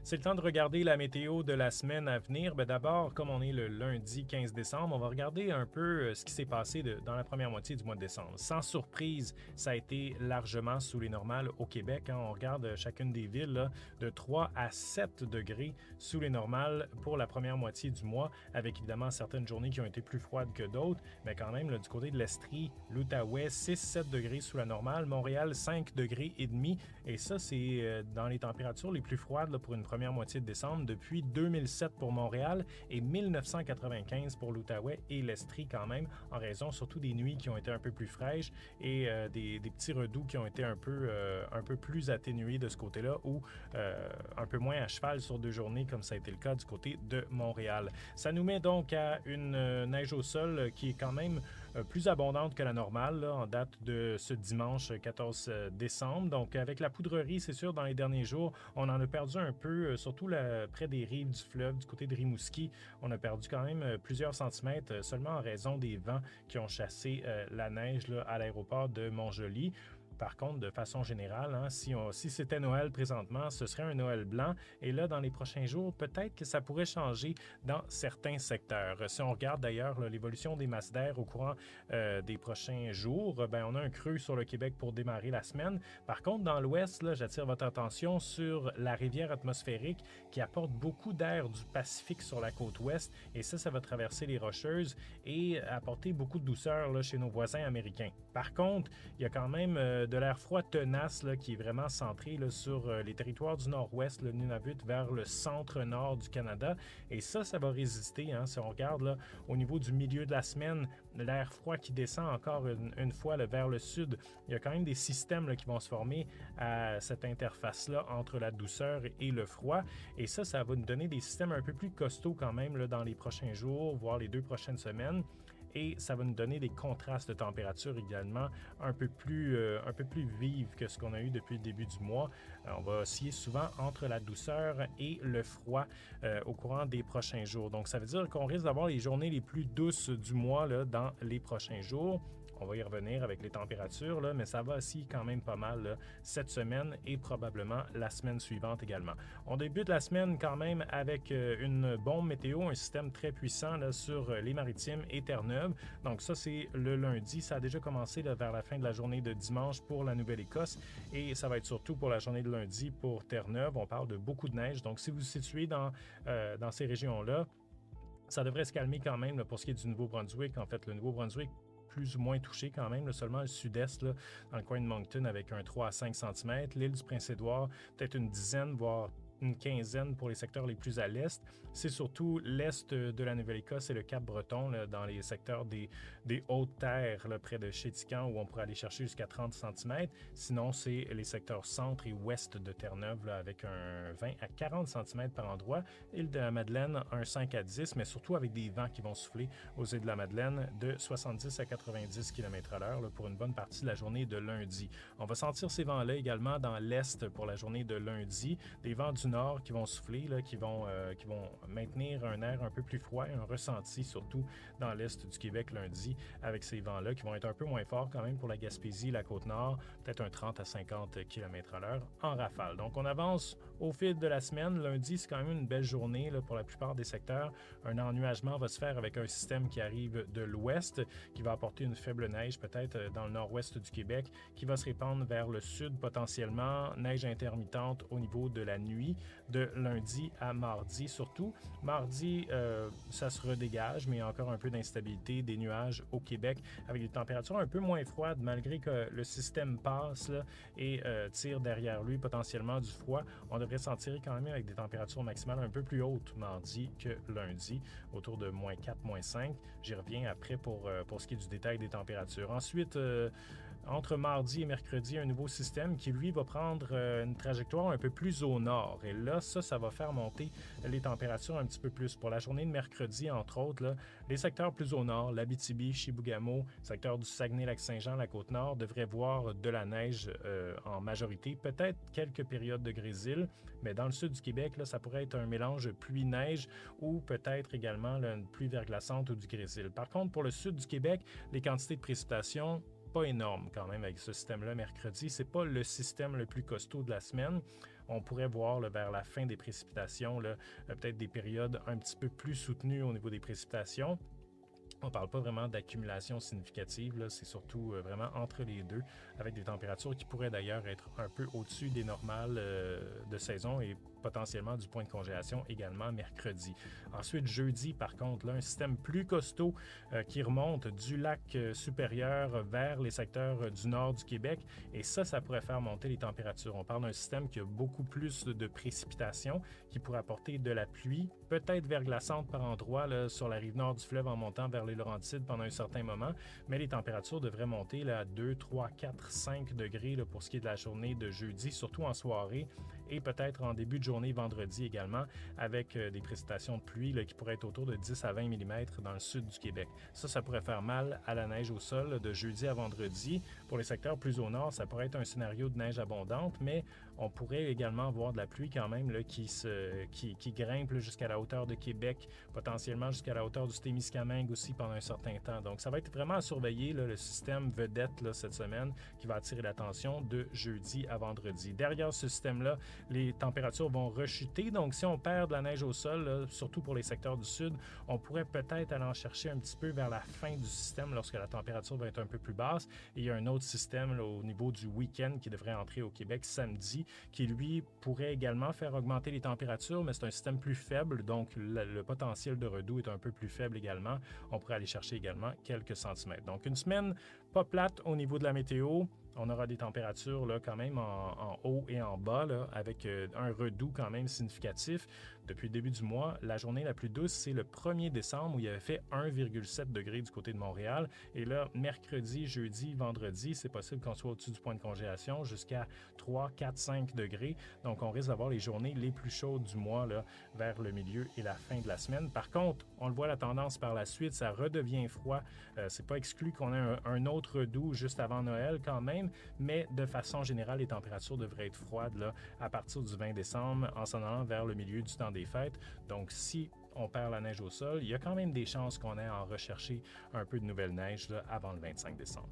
C'est le temps de regarder la météo de la semaine à venir. D'abord, comme on est le lundi 15 décembre, on va regarder un peu ce qui s'est passé dans la première moitié du mois de décembre. Sans surprise, ça a été largement sous les normales au Québec. On regarde chacune des villes là, de 3 à 7 degrés sous les normales pour la première moitié du mois, avec évidemment certaines journées qui ont été plus froides que d'autres, mais quand même, là, du côté de l'Estrie, l'Outaouais, 6-7 degrés sous la normale, Montréal, 5 degrés et demi, et ça, c'est dans les températures les plus froides là, pour une première moitié de décembre depuis 2007 pour Montréal et 1995 pour l'Outaouais et l'Estrie quand même, en raison surtout des nuits qui ont été un peu plus fraîches et des petits redoux qui ont été un peu plus atténués de ce côté-là ou un peu moins à cheval sur 2 journées comme ça a été le cas du côté de Montréal. Ça nous met donc à une neige au sol qui est quand même plus abondante que la normale là, en date de ce dimanche 14 décembre. Donc avec la poudrerie, c'est sûr, dans les derniers jours, on en a perdu un peu, surtout là, près des rives du fleuve, du côté de Rimouski. On a perdu quand même plusieurs centimètres seulement en raison des vents qui ont chassé la neige là, à l'aéroport de Montjoly. Par contre, de façon générale, si c'était Noël présentement, ce serait un Noël blanc. Et là, dans les prochains jours, peut-être que ça pourrait changer dans certains secteurs. Si on regarde d'ailleurs l'évolution des masses d'air au courant des prochains jours, on a un creux sur le Québec pour démarrer la semaine. Par contre, dans l'ouest, j'attire votre attention sur la rivière atmosphérique qui apporte beaucoup d'air du Pacifique sur la côte ouest. Et ça va traverser les Rocheuses et apporter beaucoup de douceur là, chez nos voisins américains. Par contre, il y a quand même de l'air froid tenace là, qui est vraiment centré là, sur les territoires du nord-ouest, le Nunavut, vers le centre-nord du Canada. Et ça va résister. Si on regarde là, au niveau du milieu de la semaine, l'air froid qui descend encore une fois là, vers le sud, il y a quand même des systèmes là, qui vont se former à cette interface-là entre la douceur et le froid. Et ça va nous donner des systèmes un peu plus costauds quand même là, dans les prochains jours, voire les 2 prochaines semaines. Et ça va nous donner des contrastes de température également un peu plus vives que ce qu'on a eu depuis le début du mois. On va osciller souvent entre la douceur et le froid au courant des prochains jours. Donc, ça veut dire qu'on risque d'avoir les journées les plus douces du mois là, dans les prochains jours. On va y revenir avec les températures, là, mais ça va aussi quand même pas mal là, cette semaine et probablement la semaine suivante également. On débute la semaine quand même avec une bombe météo, un système très puissant là, sur les Maritimes et Terre-Neuve. Donc ça, c'est le lundi. Ça a déjà commencé là, vers la fin de la journée de dimanche pour la Nouvelle-Écosse et ça va être surtout pour la journée de lundi pour Terre-Neuve. On parle de beaucoup de neige. Donc si vous vous situez dans ces régions-là, ça devrait se calmer quand même là, pour ce qui est du Nouveau-Brunswick. En fait, le Nouveau-Brunswick plus ou moins touché quand même, là, seulement le sud-est, là, dans le coin de Moncton, avec un 3 à 5 cm. L'île du Prince-Édouard, peut-être une dizaine, voire une quinzaine pour les secteurs les plus à l'est. C'est surtout l'est de la Nouvelle-Écosse et le Cap-Breton, là, dans les secteurs des hautes terres, là, près de Chéticamp, où on pourrait aller chercher jusqu'à 30 cm. Sinon, c'est les secteurs centre et ouest de Terre-Neuve, là, avec un 20 à 40 cm par endroit. Île de la Madeleine, un 5 à 10, mais surtout avec des vents qui vont souffler aux îles de la Madeleine de 70 à 90 km/h là, pour une bonne partie de la journée de lundi. On va sentir ces vents-là également dans l'est pour la journée de lundi. Des vents du nord qui vont souffler, là, qui vont maintenir un air un peu plus froid, un ressenti surtout dans l'est du Québec lundi avec ces vents-là qui vont être un peu moins forts quand même pour la Gaspésie, la Côte-Nord, peut-être un 30 à 50 km/h en rafale. Donc on avance au fil de la semaine. Lundi, c'est quand même une belle journée là, pour la plupart des secteurs. Un ennuagement va se faire avec un système qui arrive de l'ouest, qui va apporter une faible neige peut-être dans le nord-ouest du Québec, qui va se répandre vers le sud potentiellement, neige intermittente au niveau de la nuit, de lundi à mardi surtout. Mardi, ça se redégage, mais il y a encore un peu d'instabilité, des nuages au Québec avec des températures un peu moins froides malgré que le système passe là, et tire derrière lui potentiellement du froid. On devrait s'en tirer quand même avec des températures maximales un peu plus hautes mardi que lundi, autour de moins 4, moins 5. J'y reviens après pour ce qui est du détail des températures. Ensuite, entre mardi et mercredi, un nouveau système qui, lui, va prendre une trajectoire un peu plus au nord. Et là, ça va faire monter les températures un petit peu plus. Pour la journée de mercredi, entre autres, là, les secteurs plus au nord, l'Abitibi, Chibougamau, secteur du Saguenay-Lac-Saint-Jean, la Côte-Nord, devraient voir de la neige en majorité. Peut-être quelques périodes de grésil, mais dans le sud du Québec, là, ça pourrait être un mélange pluie-neige ou peut-être également là, une pluie verglaçante ou du grésil. Par contre, pour le sud du Québec, les quantités de précipitations pas énorme quand même avec ce système-là mercredi. C'est pas le système le plus costaud de la semaine. on pourrait voir là, vers la fin des précipitations, peut-être des périodes un petit peu plus soutenues au niveau des précipitations. On ne parle pas vraiment d'accumulation significative, c'est surtout vraiment entre les deux, avec des températures qui pourraient d'ailleurs être un peu au-dessus des normales de saison et potentiellement du point de congélation également mercredi. Ensuite, jeudi, par contre, là, un système plus costaud qui remonte du lac supérieur vers les secteurs du nord du Québec et ça pourrait faire monter les températures. On parle d'un système qui a beaucoup plus de précipitations, qui pourrait apporter de la pluie, peut-être verglaçante par endroits là, sur la rive nord du fleuve en montant vers les Laurentides pendant un certain moment, mais les températures devraient monter là, à 2, 3, 4, 5 degrés là, pour ce qui est de la journée de jeudi, surtout en soirée et peut-être en début de journée vendredi également, avec des précipitations de pluie là, qui pourraient être autour de 10 à 20 mm dans le sud du Québec. Ça pourrait faire mal à la neige au sol là, de jeudi à vendredi. Pour les secteurs plus au nord, ça pourrait être un scénario de neige abondante, mais on pourrait également voir de la pluie quand même là, qui grimpe jusqu'à la hauteur de Québec, potentiellement jusqu'à la hauteur du Témiscamingue aussi pendant un certain temps. Donc, ça va être vraiment à surveiller là, le système vedette là, cette semaine qui va attirer l'attention de jeudi à vendredi. Derrière ce système-là, les températures vont rechuter. Donc, si on perd de la neige au sol, là, surtout pour les secteurs du sud, on pourrait peut-être aller en chercher un petit peu vers la fin du système lorsque la température va être un peu plus basse. Et il y a un autre système là, au niveau du week-end qui devrait entrer au Québec samedi, qui lui pourrait également faire augmenter les températures, mais c'est un système plus faible, donc le potentiel de redoux est un peu plus faible également. On pourrait aller chercher également quelques centimètres. Donc, une semaine pas plate au niveau de la météo. On aura des températures là, quand même en haut et en bas, là, avec un redoux quand même significatif. Depuis le début du mois, la journée la plus douce, c'est le 1er décembre où il avait fait 1,7 degré du côté de Montréal. Et là, mercredi, jeudi, vendredi, c'est possible qu'on soit au-dessus du point de congélation jusqu'à 3, 4, 5 degrés. Donc, on risque d'avoir les journées les plus chaudes du mois là, vers le milieu et la fin de la semaine. Par contre, on le voit la tendance par la suite, ça redevient froid. C'est pas exclu qu'on ait un autre redoux juste avant Noël quand même, mais de façon générale, les températures devraient être froides là, à partir du 20 décembre en s'en allant vers le milieu du temps des fêtes. Donc, si on perd la neige au sol, il y a quand même des chances qu'on ait à en rechercher un peu de nouvelle neige là, avant le 25 décembre.